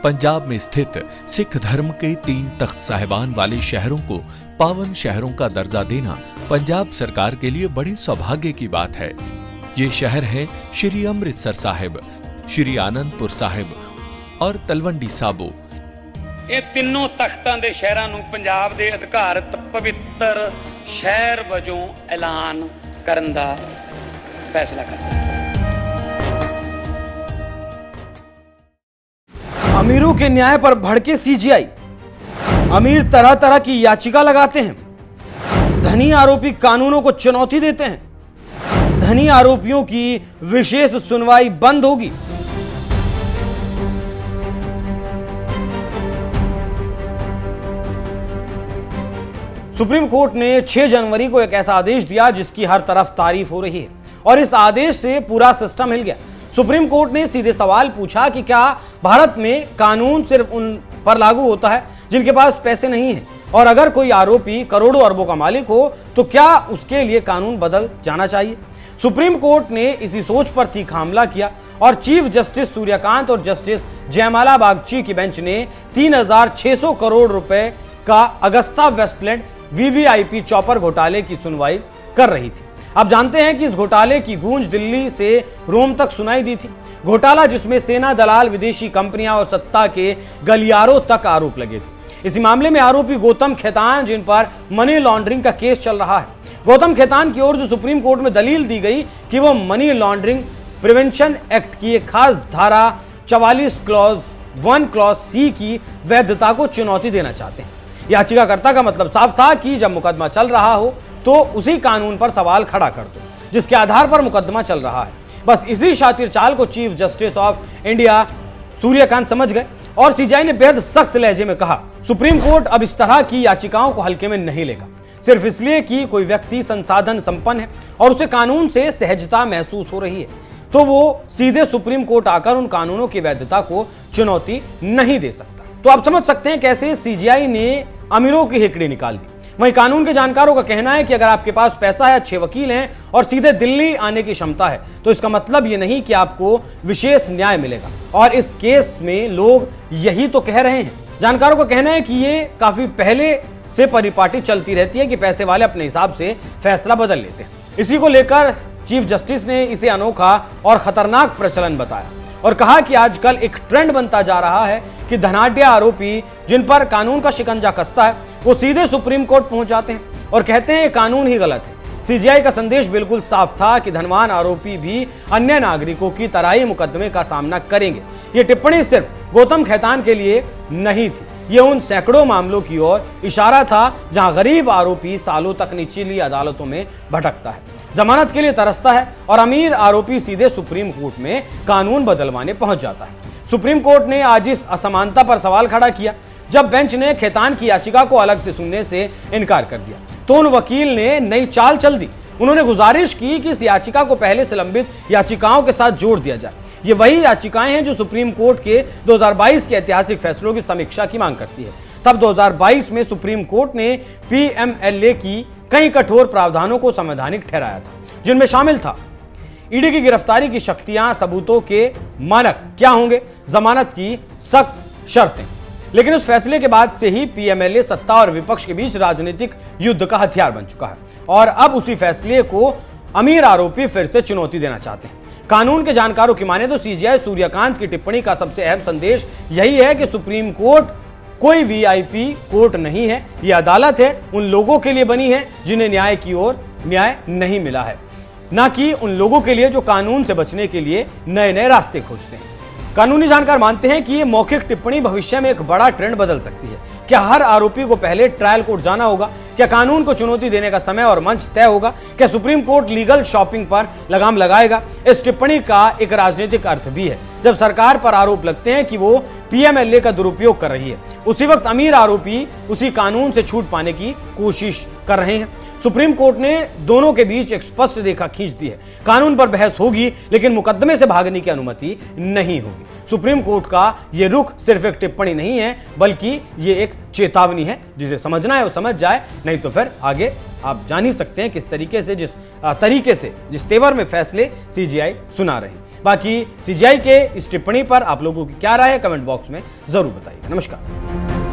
पंजाब में स्थित सिख धर्म के 3 तख्त साहिबान वाले शहरों को पावन शहरों का दर्जा देना पंजाब सरकार के लिए बड़े सौभाग्य की बात है। ये शहर है श्री अमृतसर साहिब, श्री आनंदपुर साहिब और तलवंडी साबो। ਇਹ ਤਿੰਨੋਂ ਤਖਤਾਂ ਦੇ ਸ਼ਹਿਰਾਂ ਨੂੰ ਪੰਜਾਬ ਦੇ ਅਧਿਕਾਰਤ ਪਵਿੱਤਰ ਸ਼ਹਿਰ ਵਜੋਂ ਐਲਾਨ ਕਰਨ ਦਾ ਫੈਸਲਾ ਕੀਤਾ। अमीरों के न्याय पर भड़के सीजीआई। अमीर तरह तरह की याचिका लगाते हैं, धनी आरोपी कानूनों को चुनौती देते हैं। धनी आरोपियों की विशेष सुनवाई बंद होगी। सुप्रीम कोर्ट ने 6 जनवरी को एक ऐसा आदेश दिया जिसकी हर तरफ तारीफ हो रही है और इस आदेश से पूरा सिस्टम हिल गया। सुप्रीम कोर्ट ने सीधे सवाल पूछा कि क्या भारत में कानून सिर्फ उन पर लागू होता है जिनके पास पैसे नहीं है, और अगर कोई आरोपी करोड़ों अरबों का मालिक हो तो क्या उसके लिए कानून बदल जाना चाहिए। सुप्रीम कोर्ट ने इसी सोच पर तीखा हमला किया और चीफ जस्टिस सूर्यकांत और जस्टिस जयमाला बागची की बेंच ने 3,600 करोड़ रुपए का अगस्ता वेस्टलैंड वीवीआईपी चॉपर घोटाले की सुनवाई कर रही थी। आप जानते हैं कि इस घोटाले की गूंज दिल्ली से रोम तक सुनाई दी थी। घोटाला जिसमें सेना दलाल, विदेशी कंपनियां और सत्ता के गलियारों तक आरोप लगे थे। इसी मामले में आरोपी गौतम खेतान, जिन पर मनी लॉन्ड्रिंग का केस चल रहा है। गौतम खेतान की ओर से सुप्रीम कोर्ट में दलील दी गई कि वो मनी लॉन्ड्रिंग प्रिवेंशन एक्ट की एक खास धारा 44 क्लॉज 1 क्लॉज सी की वैधता को चुनौती देना चाहते हैं। याचिकाकर्ता का मतलब साफ था कि जब मुकदमा चल रहा हो तो उसी कानून पर सवाल खड़ा कर दो जिसके आधार पर मुकदमा चल रहा है। बस इसी शातिर चाल को chief justice of India Suryakant समझ गए और सीजीआई ने बेहद सख्त लहजे में कहा, सुप्रीम कोर्ट अब इस तरह की याचिकाओं को हल्के में नहीं लेगा, सिर्फ इसलिए कि कोई व्यक्ति संसाधन संपन्न है और उसे कानून से सहजता महसूस हो रही है तो वो सीधे सुप्रीम कोर्ट आकर उन कानूनों की वैधता को चुनौती नहीं दे सकता। तो आप समझ सकते हैं कैसे सीजीआई ने अमीरों की हिकड़ी निकाल दी। वहीं कानून के जानकारों का कहना है कि अगर आपके पास पैसा है, अच्छे वकील हैं और सीधे दिल्ली आने की क्षमता है तो इसका मतलब यह नहीं कि आपको विशेष न्याय मिलेगा, और इस केस में लोग यही तो कह रहे हैं। जानकारों का कहना है कि ये काफी पहले से परिपाटी चलती रहती है कि पैसे वाले अपने हिसाब से फैसला बदल लेते हैं। इसी को लेकर चीफ जस्टिस ने इसे अनोखा और खतरनाक प्रचलन बताया और कहा कि आजकल एक ट्रेंड बनता जा रहा है कि धनाढ्य आरोपी जिन पर कानून का शिकंजा कसता है वो सीधे सुप्रीम कोर्ट पहुंच जाते हैं और कहते हैं कानून ही गलत है। सीजीआई का संदेश बिल्कुल साफ था कि धनवान आरोपी भी अन्य नागरिकों की तरह ही मुकदमे का सामना करेंगे। ये टिप्पणी सिर्फ गौतम खेतान के लिए नहीं थी, ये उन सैकड़ों मामलों की ओर इशारा था जहां गरीब आरोपी सालों तक निचली अदालतों में भटकता है, जमानत के लिए तरसता है और अमीर आरोपी सीधे सुप्रीम कोर्ट में कानून बदलवाने पहुंच जाता है। सुप्रीम कोर्ट ने आज इस असमानता पर सवाल खड़ा किया जब बेंच ने खेतान की याचिका को अलग से सुनने से इनकार कर दिया तो उन वकील ने नई चाल चल दी। उन्होंने गुजारिश की कि इस याचिका को पहले से लंबित याचिकाओं के साथ जोड़ दिया जाए। ये वही याचिकाएं हैं जो सुप्रीम कोर्ट के 2022 के ऐतिहासिक फैसलों की समीक्षा की मांग करती है। तब 2022 में सुप्रीम कोर्ट ने पीएमएलए की कई कठोर प्रावधानों को संवैधानिक ठहराया था, जिनमें शामिल था ईडी की गिरफ्तारी की शक्तियां, सबूतों के मानक क्या होंगे, जमानत की सख्त शर्तें। लेकिन उस फैसले के बाद से ही पीएमएलए सत्ता और विपक्ष के बीच राजनीतिक युद्ध का हथियार बन चुका है और अब उसी फैसले को अमीर आरोपी फिर से चुनौती देना चाहते हैं। कानून के जानकारों की माने तो सीजीआई सूर्यकांत की टिप्पणी का सबसे अहम संदेश यही है कि सुप्रीम कोर्ट कोई वीआईपी कोर्ट नहीं है, यह अदालत है उन लोगों के लिए बनी है जिन्हें न्याय की ओर न्याय नहीं मिला है, ना कि उन लोगों के लिए जो कानून से बचने के लिए नए नए रास्ते खोजते हैं। कानूनी जानकार मानते हैं कि ये मौखिक टिप्पणी भविष्य में एक बड़ा ट्रेंड बदल सकती है। क्या हर आरोपी को पहले ट्रायल कोर्ट जाना होगा? क्या कानून को चुनौती देने का समय और मंच तय होगा? क्या सुप्रीम कोर्ट लीगल शॉपिंग पर लगाम लगाएगा? इस टिप्पणी का एक राजनीतिक अर्थ भी है। जब सरकार पर आरोप लगते हैं कि वो पीएमएलए का दुरुपयोग कर रही है, उसी वक्त अमीर आरोपी उसी कानून से छूट पाने की कोशिश कर रहे हैं। सुप्रीम कोर्ट ने दोनों के बीच एक स्पष्ट रेखा खींच दी है। कानून पर बहस होगी लेकिन मुकदमे से भागने की अनुमति नहीं होगी। सुप्रीम कोर्ट का यह रुख सिर्फ एक टिप्पणी नहीं है बल्कि ये एक चेतावनी है। जिसे समझना है वो समझ जाए, नहीं तो फिर आगे आप जान ही सकते हैं किस तरीके से जिस तेवर में फैसले सीजीआई सुना रहे हैं। बाकी सीजीआई के इस टिप्पणी पर आप लोगों की क्या राय है, कमेंट बॉक्स में जरूर बताइएगा। नमस्कार।